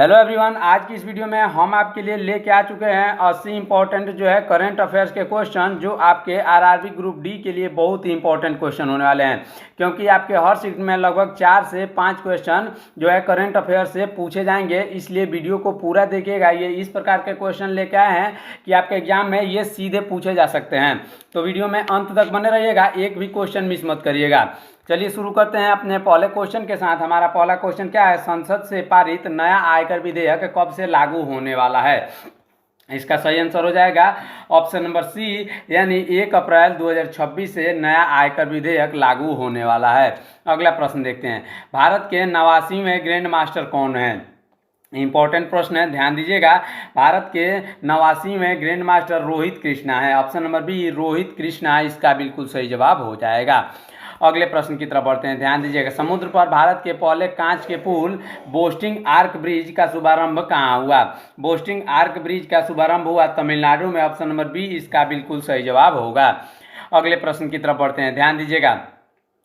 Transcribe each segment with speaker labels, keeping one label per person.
Speaker 1: Hello everyone, आज की इस वीडियो में हम आपके लिए लेके आ चुके हैं 80 इंपॉर्टेंट जो है करंट अफेयर्स के क्वेश्चन जो आपके आरआरबी ग्रुप डी के लिए बहुत ही इंपॉर्टेंट क्वेश्चन होने वाले हैं। क्योंकि आपके हर शिफ्ट में लगभग 4 से 5 क्वेश्चन जो है करंट अफेयर्स से पूछे जाएंगे, इसलिए वीडियो को पूरा देखिएगा। ये इस प्रकार के क्वेश्चन लेके आए हैं कि आपके एग्जाम में ये सीधे पूछे जा सकते हैं, तो वीडियो में अंत तक बने रहिएगा, एक भी क्वेश्चन मिस मत करिएगा। चलिए शुरू करते हैं अपने पहले क्वेश्चन के साथ। हमारा पहला क्वेश्चन क्या है? संसद से पारित नया आयकर विधेयक कब से लागू होने वाला है? इसका सही आंसर हो जाएगा ऑप्शन नंबर सी, यानी 1 अप्रैल 2026 से नया आयकर विधेयक लागू होने वाला है। अगला प्रश्न देखते हैं, भारत के 89वें ग्रैंड मास्टर कौन है? इंपॉर्टेंट प्रश्न है, ध्यान दीजिएगा। भारत के 89वें ग्रैंड मास्टर रोहित कृष्णा है। Option number B, Rohit Krishna इसका बिल्कुल सही जवाब हो जाएगा। अगले प्रश्न की तरफ बढ़ते हैं, ध्यान दीजिएगा। समुद्र पर भारत के पहले कांच के पुल बोस्टिंग आर्क ब्रिज का शुभारंभ कहाँ हुआ? बोस्टिंग आर्क ब्रिज का शुभारंभ हुआ तमिलनाडु में। ऑप्शन नंबर बी इसका बिल्कुल सही जवाब होगा। अगले प्रश्न की तरफ बढ़ते हैं, ध्यान दीजिएगा।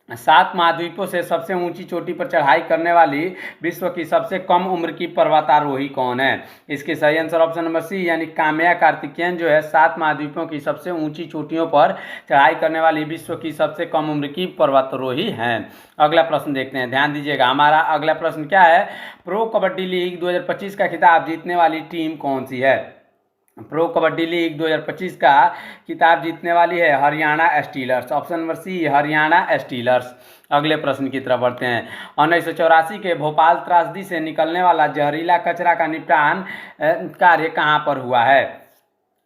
Speaker 1: 7 महाद्वीपों से सबसे ऊंची चोटी पर चढ़ाई करने वाली विश्व की सबसे कम उम्र की पर्वतारोही कौन है? इसके सही आंसर ऑप्शन नंबर सी, यानी काम्या कार्तिकेयन जो है 7 महाद्वीपों की सबसे ऊंची चोटियों पर चढ़ाई करने वाली विश्व की सबसे कम उम्र की पर्वतारोही हैं। अगला प्रश्न देखते हैं, ध्यान दीजिएगा। हमारा अगला प्रश्न क्या है? प्रो कबड्डी लीग 2025 का खिताब जीतने वाली टीम कौन सी है? प्रो कबड्डी लीग 2025 का खिताब जीतने वाली है Haryana Steelers. Option number C, Haryana Steelers. अगले प्रश्न की तरफ बढ़ते हैं। 1984 के भोपाल त्रासदी से निकलने वाला जहरीला कचरा का निपटान कार्य कहाँ पर हुआ है?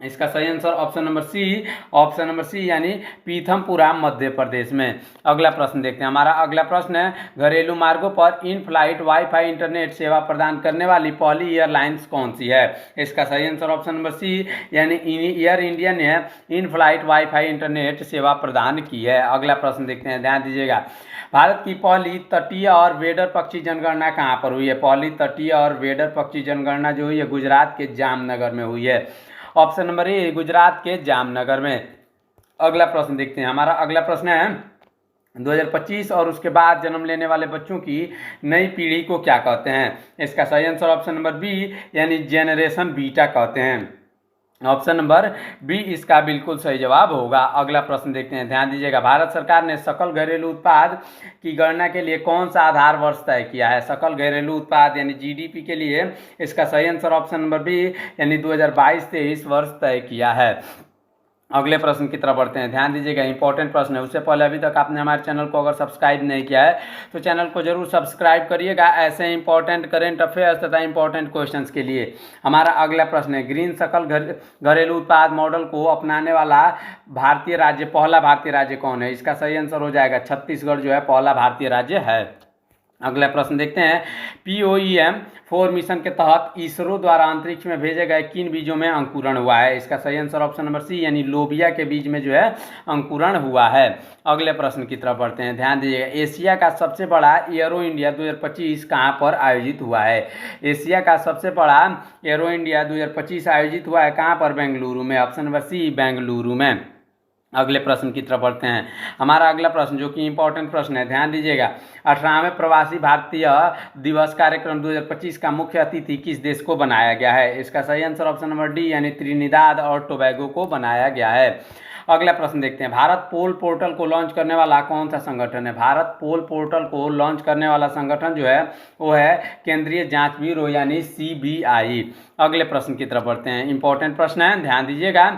Speaker 1: इसका सही आंसर ऑप्शन नंबर सी, यानी पीथमपुरा मध्य प्रदेश में। अगला प्रश्न देखते हैं। हमारा अगला प्रश्न है, घरेलू मार्गों पर इन फ्लाइट वाईफाई इंटरनेट सेवा प्रदान करने वाली पहली एयरलाइंस कौन सी है? इसका सही आंसर ऑप्शन नंबर सी, यानी एयर इंडिया ने इन फ्लाइट वाईफाई इंटरनेट सेवा प्रदान की है। अगला प्रश्न देखते हैं, ध्यान दीजिएगा। भारत की पहली तटीय और वेडर पक्षी जनगणना कहाँ पर हुई है? पहली तटीय और वेडर पक्षी जनगणना जो हुई है गुजरात के जामनगर में हुई है। ऑप्शन नंबर ए, गुजरात के जामनगर में। अगला प्रश्न देखते हैं। हमारा अगला प्रश्न है, 2025 और उसके बाद जन्म लेने वाले बच्चों की नई पीढ़ी को क्या कहते हैं? इसका सही आंसर ऑप्शन नंबर बी, यानी जेनरेशन बीटा कहते हैं। ऑप्शन नंबर बी इसका बिल्कुल सही जवाब होगा। अगला प्रश्न देखते हैं, ध्यान दीजिएगा। भारत सरकार ने सकल घरेलू उत्पाद की गणना के लिए कौन सा आधार वर्ष तय किया है? सकल घरेलू उत्पाद यानी जीडीपी के लिए इसका सही आंसर ऑप्शन नंबर बी, यानी 2022-23 वर्ष तय किया है। अगले प्रश्न की तरफ बढ़ते हैं, ध्यान दीजिएगा। इंपॉर्टेंट प्रश्न है, उससे पहले अभी तक आपने हमारे चैनल को अगर सब्सक्राइब नहीं किया है तो चैनल को जरूर सब्सक्राइब करिएगा, ऐसे इंपॉर्टेंट करेंट अफेयर्स तथा इंपॉर्टेंट क्वेश्चंस के लिए। हमारा अगला प्रश्न है, ग्रीन सकल घरेलू उत्पाद मॉडल को अपनाने वाला पहला भारतीय राज्य कौन है? इसका सही आंसर हो जाएगा छत्तीसगढ़ जो है पहला भारतीय राज्य है। अगला प्रश्न देखते हैं, POEM-4 मिशन के तहत इसरो द्वारा अंतरिक्ष में भेजे गए किन बीजों में अंकुरण हुआ है? इसका सही आंसर ऑप्शन नंबर सी, यानी लोबिया के बीज में जो है अंकुरण हुआ है। अगले प्रश्न की तरफ बढ़ते हैं, ध्यान दीजिएगा। एशिया का सबसे बड़ा एरो इंडिया 2025 कहाँ पर आयोजित हुआ है? एशिया का सबसे बड़ा एरो इंडिया 2025 आयोजित हुआ है कहाँ पर? बेंगलुरु में। ऑप्शन नंबर सी, बेंगलुरु में। अगले प्रश्न की तरफ बढ़ते हैं। हमारा अगला प्रश्न जो कि इंपॉर्टेंट प्रश्न है, ध्यान दीजिएगा। 18वें प्रवासी भारतीय दिवस कार्यक्रम 2025 का मुख्य अतिथि किस देश को बनाया गया है? इसका सही आंसर ऑप्शन नंबर डी, यानी त्रिनिदाद और टोबैगो को बनाया गया है। अगला प्रश्न देखते हैं, भारत पोल पोर्टल को लॉन्च करने वाला कौन सा संगठन है? भारत पोल पोर्टल को लॉन्च करने वाला संगठन जो है वो है केंद्रीय जांच ब्यूरो यानी CBI। अगले प्रश्न की तरफ बढ़ते हैं। इंपॉर्टेंट प्रश्न है, ध्यान दीजिएगा।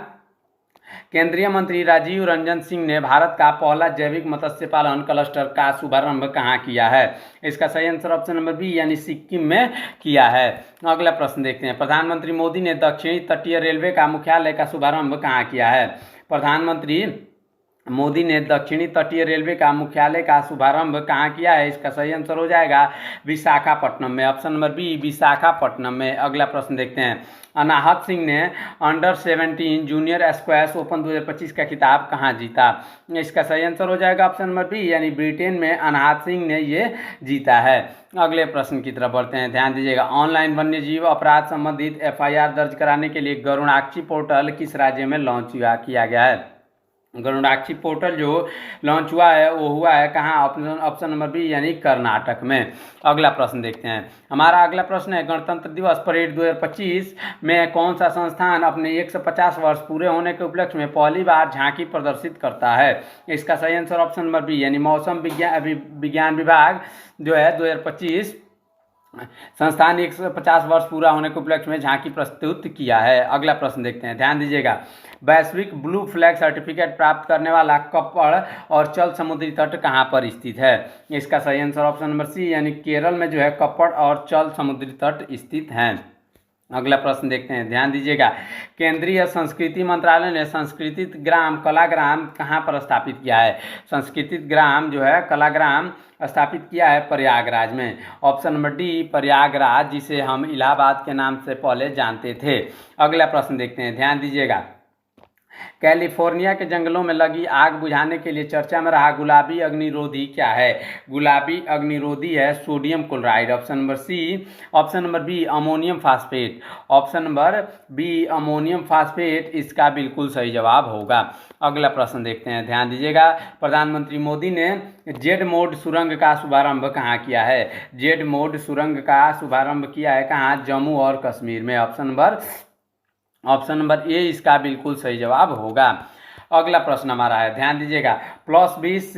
Speaker 1: केंद्रीय मंत्री राजीव रंजन सिंह ने भारत का पहला जैविक मत्स्य पालन क्लस्टर का शुभारंभ कहाँ किया है? इसका सही आंसर ऑप्शन नंबर बी, यानी सिक्किम में किया है। अगला प्रश्न देखते हैं, प्रधानमंत्री मोदी ने दक्षिणी तटीय रेलवे का मुख्यालय का शुभारंभ कहाँ किया है? प्रधानमंत्री मोदी ने दक्षिणी तटीय रेलवे का मुख्यालय का शुभारंभ कहाँ किया है? इसका सही आंसर हो जाएगा विशाखापट्टनम में। ऑप्शन नंबर बी, विशाखापट्टनम में। अगला प्रश्न देखते हैं, अनाहत सिंह ने अंडर 17 जूनियर स्क्वैश ओपन 2025 का खिताब कहाँ जीता? इसका सही आंसर हो जाएगा ऑप्शन नंबर बी, यानी ब्रिटेन में अनाहत सिंह ने ये जीता है। अगले प्रश्न की तरफ बढ़ते हैं, ध्यान दीजिएगा। ऑनलाइन वन्यजीव अपराध संबंधित FIR दर्ज कराने के लिए गरुड़ाक्षी पोर्टल किस राज्य में लॉन्च किया गया है? गरुड़ाक्षी पोर्टल जो लॉन्च हुआ है वो हुआ है कहाँ? ऑप्शन नंबर बी यानी कर्नाटक में। अगला प्रश्न देखते हैं। हमारा अगला प्रश्न है, गणतंत्र दिवस परेड 2025 में कौन सा संस्थान अपने 150 वर्ष पूरे होने के उपलक्ष्य में पहली बार झांकी प्रदर्शित करता है? इसका सही आंसर ऑप्शन नंबर बी यानी मौसम विज्ञान विभाग जो है 2025 संस्थान 150 वर्ष पूरा होने के उपलक्ष्य में झांकी प्रस्तुत किया है। अगला प्रश्न देखते हैं, ध्यान दीजिएगा। वैश्विक ब्लू फ्लैग सर्टिफिकेट प्राप्त करने वाला कप्पड़ और चल समुद्री तट कहाँ पर स्थित है? इसका सही आंसर ऑप्शन नंबर सी यानी केरल में जो है कप्पड़ और चल समुद्री तट स्थित हैं। अगला प्रश्न देखते हैं, ध्यान दीजिएगा। केंद्रीय संस्कृति मंत्रालय ने संस्कृतित ग्राम कलाग्राम कहाँ पर स्थापित किया है? संस्कृतित ग्राम जो है कलाग्राम स्थापित किया है प्रयागराज में। ऑप्शन नंबर डी प्रयागराज, जिसे हम इलाहाबाद के नाम से पहले जानते थे। अगला प्रश्न देखते हैं, ध्यान दीजिएगा। कैलिफोर्निया के जंगलों में लगी आग बुझाने के लिए चर्चा में रहा गुलाबी अग्निरोधी क्या है? गुलाबी अग्निरोधी है sodium chloride. Option number C. Option number B ammonium phosphate. Option number B ammonium phosphate इसका बिल्कुल सही जवाब होगा। अगला प्रश्न देखते हैं, ध्यान दीजिएगा। प्रधानमंत्री मोदी ने जेड मोड सुरंग का शुभारंभ कहाँ किया है? जेड मोड सुरंग का शुभारंभ किया है कहाँ? जम्मू और कश्मीर में। ऑप्शन नंबर ए इसका बिल्कुल सही जवाब होगा। अगला प्रश्न हमारा है, ध्यान दीजिएगा। +20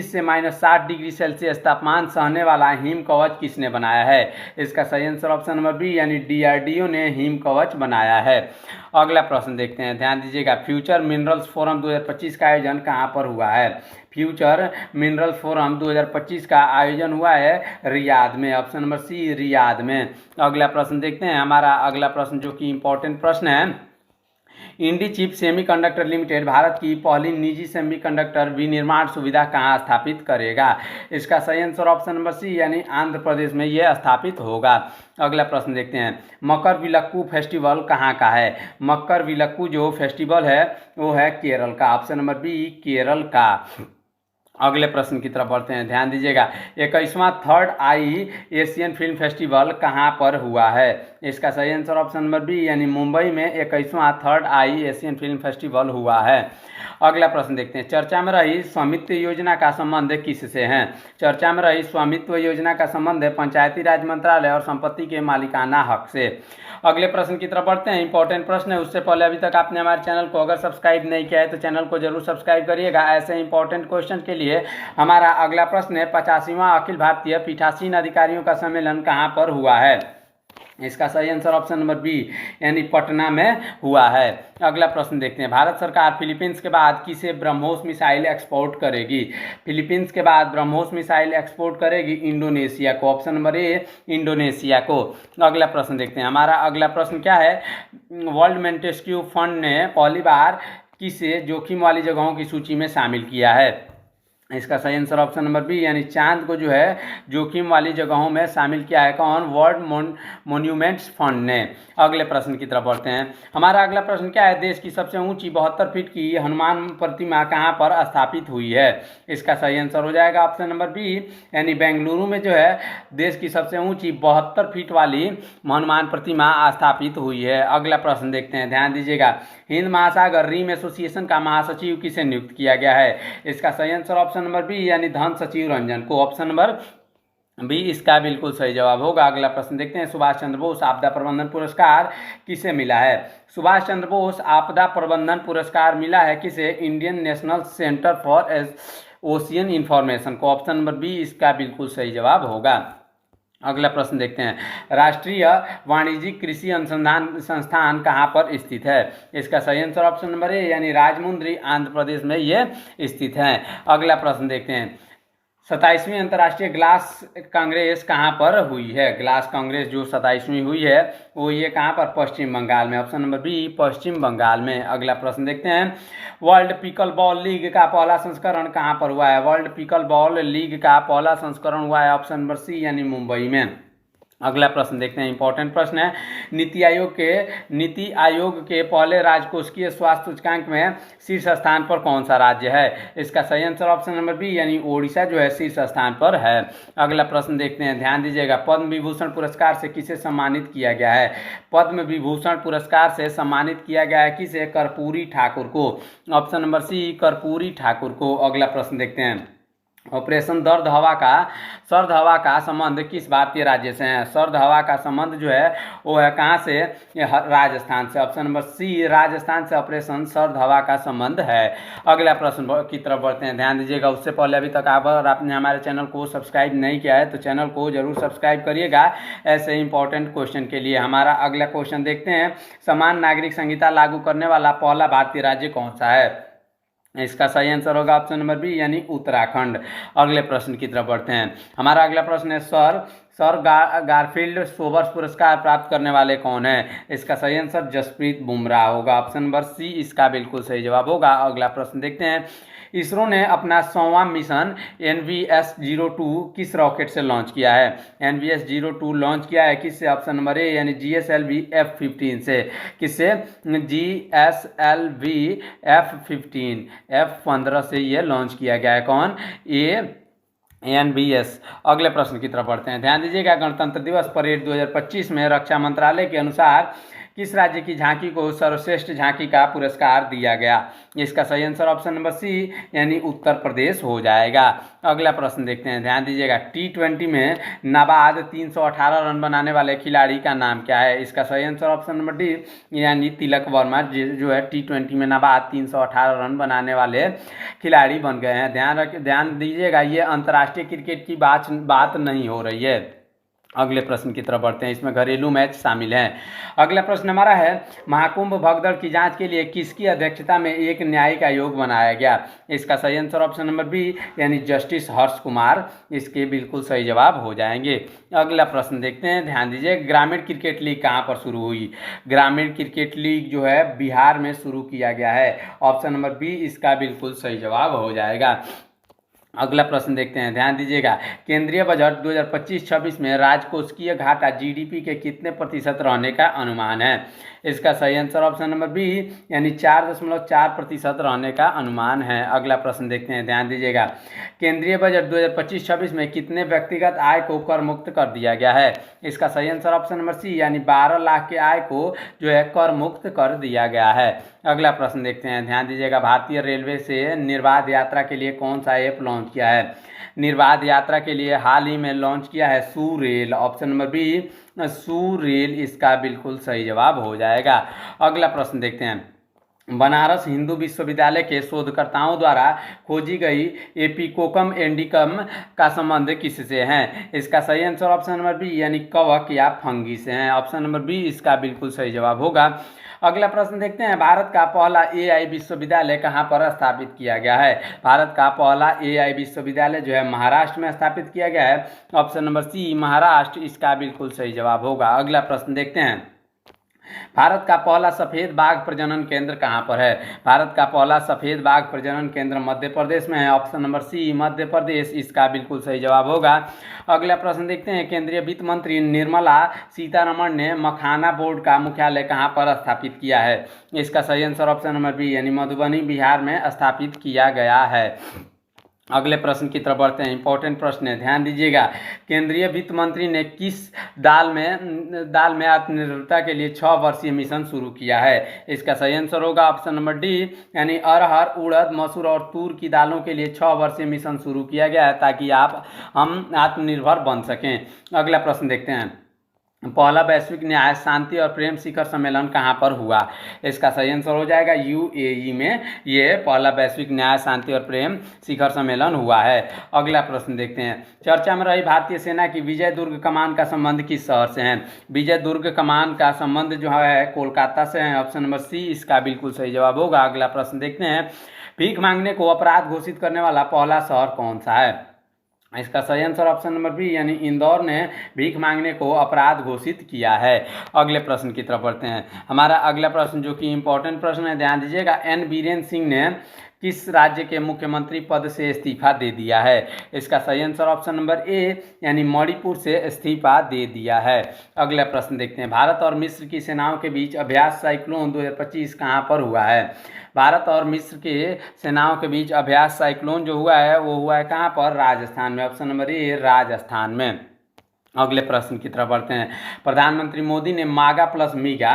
Speaker 1: से -60 डिग्री सेल्सियस तापमान सहने वाला हिम कवच किसने बनाया है? इसका सही आंसर ऑप्शन नंबर बी यानी DRDO ने हिम कवच बनाया है। अगला प्रश्न देखते हैं, ध्यान दीजिएगा। फ्यूचर मिनरल्स फोरम 2025 का आयोजन कहाँ पर हुआ है? फ्यूचर मिनरल फोरम 2025 का आयोजन हुआ है रियाद में। ऑप्शन नंबर सी रियाद में। अगला प्रश्न देखते हैं। हमारा अगला प्रश्न जो कि इंपॉर्टेंट प्रश्न है, इंडी चिप सेमीकंडक्टर लिमिटेड भारत की पहली निजी सेमीकंडक्टर विनिर्माण सुविधा कहाँ स्थापित करेगा? इसका सही आंसर ऑप्शन नंबर सी यानी आंध्र प्रदेश में यह स्थापित होगा। अगला प्रश्न देखते हैं। मकर विलक्कू फेस्टिवल कहाँ का है? मकर विलक्कू जो फेस्टिवल है वो है केरल का। ऑप्शन नंबर बी केरल का। अगले प्रश्न की तरफ बढ़ते हैं, ध्यान दीजिएगा। 21वां थर्ड आई एशियन फिल्म फेस्टिवल कहाँ पर हुआ है? इसका सही आंसर ऑप्शन नंबर बी यानी मुंबई में 21वां थर्ड आई एशियन फिल्म फेस्टिवल हुआ है। अगला प्रश्न देखते हैं। चर्चा में रही स्वामित्व योजना का संबंध किससे है? चर्चा में रही स्वामित्व योजना का संबंध है पंचायती राज मंत्रालय और संपत्ति के मालिकाना हक से। अगले प्रश्न की तरफ बढ़ते हैं। इंपॉर्टेंट प्रश्न है, उससे पहले अभी तक आपने हमारे चैनल को अगर सब्सक्राइब नहीं किया है तो चैनल को जरूर सब्सक्राइब करिएगा। ऐसे इंपॉर्टेंट क्वेश्चन के लिए हमारा अगला प्रश्न है, 85वां अखिल भारतीय पीठासीन अधिकारियों का सम्मेलन कहाँ पर हुआ है? इसका सही आंसर ऑप्शन नंबर बी यानी पटना में हुआ है। अगला प्रश्न देखते हैं। भारत सरकार फिलीपींस के बाद किसे ब्रह्मोस मिसाइल एक्सपोर्ट करेगी? फिलीपींस के बाद ब्रह्मोस मिसाइल एक्सपोर्ट करेगी इंडोनेशिया को। ऑप्शन नंबर ए इंडोनेशिया को। अगला प्रश्न देखते हैं। हमारा अगला प्रश्न क्या है? वर्ल्ड मेंटेस्क्यू फंड ने पहली बार किसे जोखिम वाली जगहों की सूची में शामिल किया है? इसका सही आंसर ऑप्शन नंबर बी यानी चांद को जो है जोखिम वाली जगहों में शामिल किया है कौन? वर्ल्ड मॉन्यूमेंट्स फंड ने। अगले प्रश्न की तरफ बढ़ते हैं। हमारा अगला प्रश्न क्या है? देश की सबसे ऊंची 72 फीट की हनुमान प्रतिमा कहाँ पर स्थापित हुई है? इसका सही आंसर हो जाएगा ऑप्शन नंबर बी यानी बेंगलुरु में जो है देश की सबसे ऊंची 72 फीट वाली हनुमान प्रतिमा स्थापित हुई है। अगला प्रश्न देखते हैं, ध्यान दीजिएगा। हिंद महासागर रिम एसोसिएशन का महासचिव किसे नियुक्त किया गया है? इसका सही आंसर ऑप्शन नंबर बी यानी धन सचिव रंजन को। ऑप्शन नंबर बी इसका बिल्कुल सही जवाब होगा। अगला प्रश्न देखते हैं। सुभाष चंद्र बोस आपदा प्रबंधन पुरस्कार किसे मिला है? सुभाष चंद्र बोस आपदा प्रबंधन पुरस्कार मिला है किसे? Indian national centre for ocean information को। ऑप्शन नंबर बी इसका बिल्कुल सही जवाब होगा। अगला प्रश्न देखते हैं। राष्ट्रीय वाणिज्यिक कृषि अनुसंधान संस्थान कहाँ पर स्थित है? इसका सही आंसर ऑप्शन नंबर ए यानी राजमुंद्री आंध्र प्रदेश में ये स्थित है। अगला प्रश्न देखते हैं। 27वीं अंतर्राष्ट्रीय ग्लास कांग्रेस कहाँ पर हुई है? ग्लास कांग्रेस जो 27वीं हुई है वो ये कहाँ पर? पश्चिम बंगाल में। ऑप्शन नंबर बी पश्चिम बंगाल में। अगला प्रश्न देखते हैं। वर्ल्ड पिकल बॉल लीग का पहला संस्करण कहाँ पर हुआ है? वर्ल्ड पिकल बॉल लीग का पहला संस्करण हुआ है ऑप्शन नंबर सी यानी मुंबई में। अगला प्रश्न देखते हैं, इंपॉर्टेंट प्रश्न है। नीति आयोग के पहले राजकोषीय स्वास्थ्य सूचकांक में शीर्ष स्थान पर कौन सा राज्य है? इसका सही आंसर ऑप्शन नंबर बी यानी ओडिशा जो है शीर्ष स्थान पर है। अगला प्रश्न देखते हैं, ध्यान दीजिएगा, पद्म विभूषण पुरस्कार से किसे सम्मानित किया गया है? पद्म विभूषण पुरस्कार से सम्मानित किया गया है किसे? कर्पूरी ठाकुर को। Option number C Karpoori Thakur को। अगला प्रश्न देखते हैं, ऑपरेशन सर्द हवा का संबंध किस भारतीय राज्य से है? सर्द हवा का संबंध जो है वो है कहाँ से? राजस्थान से। ऑप्शन नंबर सी राजस्थान से ऑपरेशन सर्द हवा का संबंध है। अगला प्रश्न की तरफ बढ़ते हैं, ध्यान दीजिएगा, उससे पहले अभी तक अगर आपने हमारे चैनल को सब्सक्राइब नहीं किया है तो चैनल को जरूर सब्सक्राइब करिएगा ऐसे इंपॉर्टेंट क्वेश्चन के लिए। हमारा अगला क्वेश्चन देखते हैं, समान नागरिक संहिता लागू करने वाला पहला भारतीय राज्य कौन सा है? इसका सही आंसर होगा ऑप्शन नंबर बी यानी उत्तराखंड। अगले प्रश्न की तरफ बढ़ते हैं, हमारा अगला प्रश्न है, सर गारफील्ड सोबर्स पुरस्कार प्राप्त करने वाले कौन है? इसका सही आंसर जसप्रीत बुमराह होगा। ऑप्शन नंबर सी इसका बिल्कुल सही जवाब होगा। अगला प्रश्न देखते हैं, इसरो ने अपना 100वां मिशन NVS-02 किस रॉकेट से लॉन्च किया है? NVS-02 लॉन्च किया है किससे? ऑप्शन नंबर ए यानी GSLV F-15 से। किससे? GSLV F-15 F-15 से ये लॉन्च किया गया है। कौन? NVS। अगले प्रश्न की तरफ बढ़ते हैं, ध्यान दीजिएगा, गणतंत्र दिवस परेड 2025 में रक्षा मंत्रालय के अनुसार किस राज्य की झांकी को सर्वश्रेष्ठ झांकी का पुरस्कार दिया गया? इसका सही आंसर ऑप्शन नंबर सी यानी उत्तर प्रदेश हो जाएगा। अगला प्रश्न देखते हैं, ध्यान दीजिएगा, T20 में नाबाद 318 रन बनाने वाले खिलाड़ी का नाम क्या है? इसका सही आंसर ऑप्शन नंबर डी यानी तिलक वर्मा जो है T20 में नाबाद 318 रन बनाने वाले खिलाड़ी बन गए हैं। ध्यान दीजिएगा, ये अंतर्राष्ट्रीय क्रिकेट की बात नहीं हो रही है। अगले प्रश्न की तरफ बढ़ते हैं, इसमें घरेलू मैच शामिल हैं। अगला प्रश्न हमारा है, महाकुंभ भगदड़ की जांच के लिए किसकी अध्यक्षता में एक न्यायिक आयोग बनाया गया? इसका सही आंसर ऑप्शन नंबर बी यानी जस्टिस हर्ष कुमार इसके बिल्कुल सही जवाब हो जाएंगे। अगला प्रश्न देखते हैं, ध्यान दीजिए, ग्रामीण क्रिकेट लीग कहाँ पर शुरू हुई? ग्रामीण क्रिकेट लीग जो है बिहार में शुरू किया गया है। ऑप्शन नंबर बी इसका बिल्कुल सही जवाब हो जाएगा। अगला प्रश्न देखते हैं, ध्यान दीजिएगा, केंद्रीय बजट 2025-26 में राजकोषीय घाटा GDP के कितने प्रतिशत रहने का अनुमान है? इसका सही आंसर ऑप्शन नंबर बी यानी 4.4% रहने का अनुमान है। अगला प्रश्न देखते हैं, ध्यान दीजिएगा, केंद्रीय बजट 2025-26 में कितने व्यक्तिगत आय को कर मुक्त कर दिया गया है? इसका सही आंसर ऑप्शन नंबर सी यानी 12 लाख के आय को जो है कर मुक्त कर दिया गया है। अगला प्रश्न देखते हैं, ध्यान दीजिएगा, भारतीय रेलवे से निर्बाध यात्रा के लिए कौन सा ऐप लॉन्च किया है? निर्बाध यात्रा के लिए हाल ही में लॉन्च किया है सूरेल। ऑप्शन नंबर बी सूरेल इसका बिल्कुल सही जवाब हो जाएगा। अगला प्रश्न देखते हैं, बनारस हिंदू विश्वविद्यालय के शोधकर्ताओं द्वारा खोजी गई एपिकोकम इंडिकम का संबंध किससे है? इसका सही आंसर ऑप्शन नंबर बी यानी कवक या फंगी से है। ऑप्शन नंबर बी इसका बिल्कुल सही जवाब होगा। अगला प्रश्न देखते हैं, भारत का पहला AI विश्वविद्यालय कहाँ पर स्थापित किया गया है? भारत का पहला AI विश्वविद्यालय जो है महाराष्ट्र में स्थापित किया गया है। ऑप्शन नंबर सी महाराष्ट्र इसका बिल्कुल सही जवाब होगा। अगला प्रश्न देखते हैं, भारत का पहला सफेद बाघ प्रजनन केंद्र कहाँ पर है? भारत का पहला सफेद बाघ प्रजनन केंद्र मध्य प्रदेश में है। ऑप्शन नंबर सी मध्य प्रदेश इसका बिल्कुल सही जवाब होगा। अगला प्रश्न देखते हैं, केंद्रीय वित्त मंत्री निर्मला सीतारमण ने मखाना बोर्ड का मुख्यालय कहाँ पर स्थापित किया है? इसका सही आंसर ऑप्शन नंबर बी यानी मधुबनी बिहार में स्थापित किया गया है। अगले प्रश्न की तरफ बढ़ते हैं, इंपॉर्टेंट प्रश्न है, ध्यान दीजिएगा, केंद्रीय वित्त मंत्री ने किस दाल में आत्मनिर्भरता के लिए 6 वर्षीय मिशन शुरू किया है? इसका सही आंसर होगा ऑप्शन नंबर डी यानी अरहर, उड़द, मसूर और तूर की दालों के लिए 6 वर्षीय मिशन शुरू किया गया है ताकि हम आत्मनिर्भर बन सकें। अगला प्रश्न देखते हैं, पहला वैश्विक न्याय शांति और प्रेम शिखर सम्मेलन कहाँ पर हुआ? इसका सही आंसर हो जाएगा UAE में ये पहला वैश्विक न्याय शांति और प्रेम शिखर सम्मेलन हुआ है। अगला प्रश्न देखते हैं, चर्चा में रही भारतीय सेना की विजय दुर्ग कमान का संबंध किस शहर से है? विजय दुर्ग कमान का संबंध जो है कोलकाता से है। ऑप्शन नंबर सी इसका बिल्कुल सही जवाब होगा। अगला प्रश्न देखते हैं, भीख मांगने को अपराध घोषित करने वाला पहला शहर कौन सा है? इसका सही आंसर ऑप्शन नंबर बी यानी इंदौर ने भीख मांगने को अपराध घोषित किया है। अगले प्रश्न की तरफ बढ़ते हैं, हमारा अगला प्रश्न जो कि इंपॉर्टेंट प्रश्न है, ध्यान दीजिएगा, N बीरेन सिंह ने किस राज्य के मुख्यमंत्री पद से इस्तीफा दे दिया है? इसका सही आंसर ऑप्शन नंबर ए यानी मणिपुर से इस्तीफा दे दिया है। अगला प्रश्न देखते हैं, भारत और मिस्र की सेनाओं के बीच अभ्यास साइक्लोन 2025 कहाँ पर हुआ है? भारत और मिस्र के सेनाओं के बीच अभ्यास साइक्लोन जो हुआ है वो हुआ है कहाँ पर? राजस्थान में। ऑप्शन नंबर ए राजस्थान में। अगले प्रश्न की तरफ बढ़ते हैं, प्रधानमंत्री मोदी ने मागा प्लस मीगा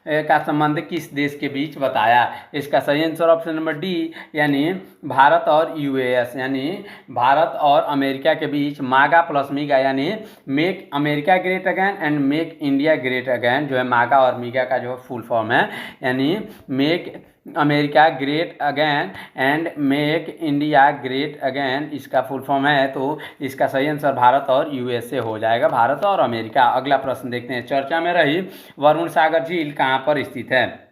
Speaker 1: का संबंध किस देश के बीच बताया? इसका सही आंसर ऑप्शन नंबर डी यानी भारत और यूएस यानी भारत और अमेरिका के बीच मागा प्लस मीगा यानी make America great again and make India great again जो है मागा और मीगा का जो फुल फॉर्म है यानी make America great again and make India great again इसका फुल फॉर्म है। तो इसका सही आंसर भारत और यूएसए हो जाएगा, भारत और अमेरिका। अगला प्रश्न देखते हैं, चर्चा में रही वरुण सागर झील कहाँ पर स्थित है?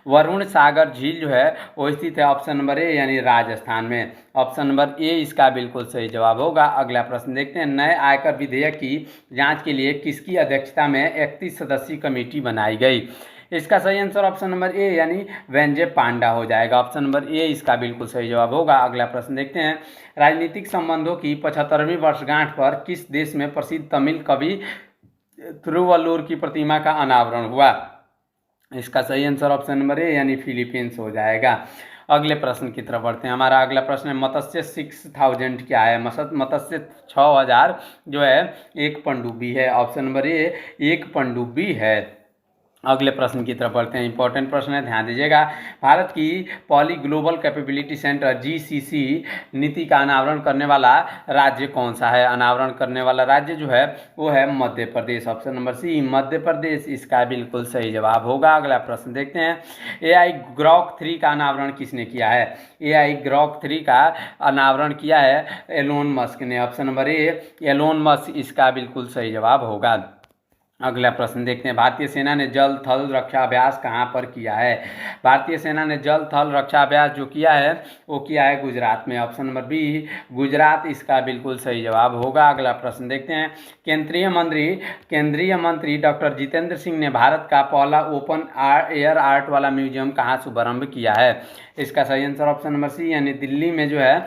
Speaker 1: वरुण सागर झील जो है वो स्थित है ऑप्शन नंबर ए यानी राजस्थान में। ऑप्शन नंबर ए इसका बिल्कुल सही जवाब होगा। अगला प्रश्न देखते हैं, नए आयकर विधेयक की जांच के लिए किसकी अध्यक्षता में 31 सदस्यीय कमेटी बनाई गई? इसका सही आंसर ऑप्शन नंबर ए यानी वेंजे पांडा हो जाएगा। ऑप्शन नंबर ए इसका बिल्कुल सही जवाब होगा। अगला प्रश्न देखते हैं, राजनीतिक संबंधों की 75वीं वर्षगांठ पर किस देश में प्रसिद्ध तमिल कवि तिरुवल्लुवर की प्रतिमा का अनावरण हुआ? इसका सही आंसर ऑप्शन नंबर ए यानी फिलीपींस हो जाएगा। अगले प्रश्न की तरफ बढ़ते हैं, हमारा अगला प्रश्न है मत्स्य 6000 क्या है? मत्स्य 6000 जो है एक पनडुब्बी है। ऑप्शन नंबर ए एक पनडुब्बी है। अगले प्रश्न की तरफ बढ़ते हैं, इंपॉर्टेंट प्रश्न है, ध्यान दीजिएगा। भारत की poly global capability centre GCC नीति का अनावरण करने वाला राज्य कौन सा है? अनावरण करने वाला राज्य जो है वो है मध्य प्रदेश। ऑप्शन नंबर सी मध्य प्रदेश इसका बिल्कुल सही जवाब होगा। अगला प्रश्न देखते हैं, AI ग्रॉक 3 का अनावरण किसने किया है? AI ग्रॉक 3 का अनावरण किया है एलोन मस्क ने। Option number A Elon Musk इसका बिल्कुल सही जवाब होगा। अगला प्रश्न देखते हैं, भारतीय सेना ने जल थल रक्षा अभ्यास कहाँ पर किया है? भारतीय सेना ने जल थल रक्षा अभ्यास जो किया है वो किया है गुजरात में। ऑप्शन नंबर बी गुजरात इसका बिल्कुल सही जवाब होगा। अगला प्रश्न देखते हैं, केंद्रीय मंत्री डॉक्टर जितेंद्र सिंह ने भारत का पहला ओपन एयर आर्ट वाला म्यूजियम कहाँ शुभारंभ किया है? इसका सही आंसर ऑप्शन नंबर सी यानी दिल्ली में जो है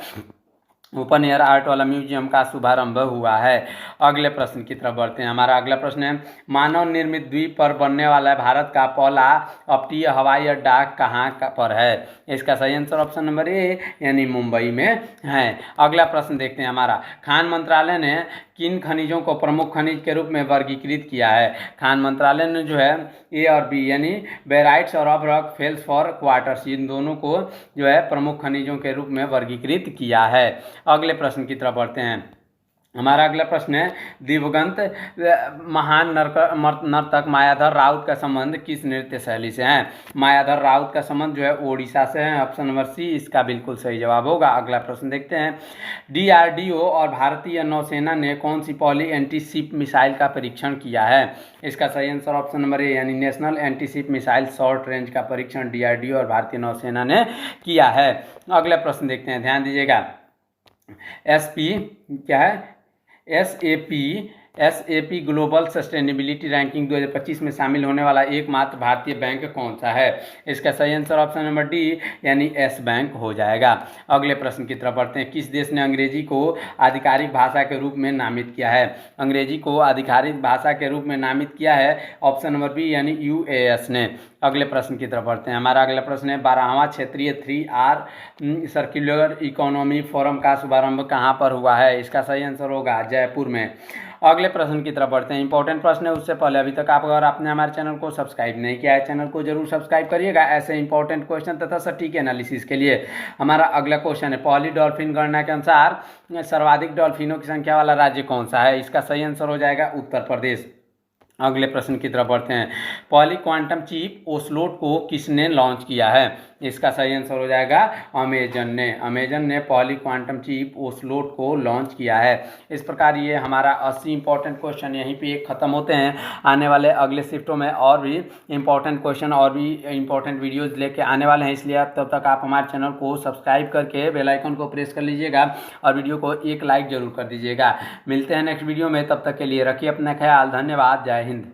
Speaker 1: ओपन एयर आर्ट वाला म्यूजियम का शुभारंभ हुआ है। अगले प्रश्न की तरफ बढ़ते हैं, हमारा अगला प्रश्न है, मानव निर्मित द्वीप पर बनने वाला भारत का पहला अप्टिय हवाई अड्डा कहाँ पर है? इसका सही आंसर ऑप्शन नंबर ए यानी मुंबई में है। अगला प्रश्न देखते हैं, हमारा खान मंत्रालय ने किन खनिजों को प्रमुख खनिज के रूप में वर्गीकृत किया है? खान मंत्रालय ने जो है ए और बी यानी बेराइट्स और of rock fells for quartz इन दोनों को जो है प्रमुख खनिजों के रूप में वर्गीकृत किया है। अगले प्रश्न की तरफ बढ़ते हैं, हमारा अगला प्रश्न है, दिवंगत महान नर्तक मायाधर राउत का संबंध किस नृत्य शैली से है? मायाधर राउत का संबंध जो है ओडिशा से है। ऑप्शन नंबर सी इसका बिल्कुल सही जवाब होगा। अगला प्रश्न देखते हैं, DRDO और भारतीय नौसेना ने कौन सी पहली एंटी शिप मिसाइल का परीक्षण किया है? इसका सही आंसर ऑप्शन नंबर ए यानी national anti ship missile short range का परीक्षण DRDO और भारतीय नौसेना ने किया है। अगला प्रश्न देखते हैं, ध्यान दीजिएगा, SP क्या है? SAP ग्लोबल सस्टेनेबिलिटी रैंकिंग 2025 में शामिल होने वाला एकमात्र भारतीय बैंक कौन सा है? इसका सही आंसर ऑप्शन नंबर डी यानी S बैंक हो जाएगा। अगले प्रश्न की तरफ बढ़ते हैं, किस देश ने अंग्रेजी को आधिकारिक भाषा के रूप में नामित किया है? अंग्रेजी को आधिकारिक भाषा के रूप में नामित किया है ऑप्शन नंबर बी यानी UAS ने। अगले प्रश्न की तरफ बढ़ते हैं, हमारा अगला प्रश्न है, 12वां क्षेत्रीय 3R सर्कुलर इकोनॉमी फोरम का शुभारंभ कहाँ पर हुआ है? इसका सही आंसर होगा जयपुर में। अगले प्रश्न की तरफ बढ़ते हैं, इंपॉर्टेंट प्रश्न है, उससे पहले अभी तक आप अगर आपने हमारे चैनल को सब्सक्राइब नहीं किया है, चैनल को जरूर सब्सक्राइब करिएगा ऐसे इंपॉर्टेंट क्वेश्चन तथा सटीक एनालिसिस के लिए। हमारा अगला क्वेश्चन है, पॉली डॉल्फिन गणना के अनुसार सर्वाधिक डॉल्फिनों की संख्या वाला राज्य कौन सा है? इसका सही आंसर हो जाएगा उत्तर प्रदेश। अगले प्रश्न की तरफ बढ़ते हैं, पॉली क्वांटम चिप ओस्लोट को किसने लॉन्च किया है? इसका सही आंसर हो जाएगा अमेजन ने पॉली क्वांटम चिप ओस्लोट को लॉन्च किया है। इस प्रकार ये हमारा 80 इंपॉर्टेंट क्वेश्चन यहीं पे ख़त्म होते हैं। आने वाले अगले शिफ्टों में और भी इंपॉर्टेंट क्वेश्चन और भी इंपॉर्टेंट वीडियोज़ लेके आने वाले हैं, इसलिए तब तक आप हमारे चैनल को सब्सक्राइब करके बेल आइकन को प्रेस कर लीजिएगा और वीडियो को एक लाइक जरूर कर दीजिएगा। मिलते हैं नेक्स्ट वीडियो में, तब तक के लिए रखिए अपना ख्याल। धन्यवाद। जय हिंद।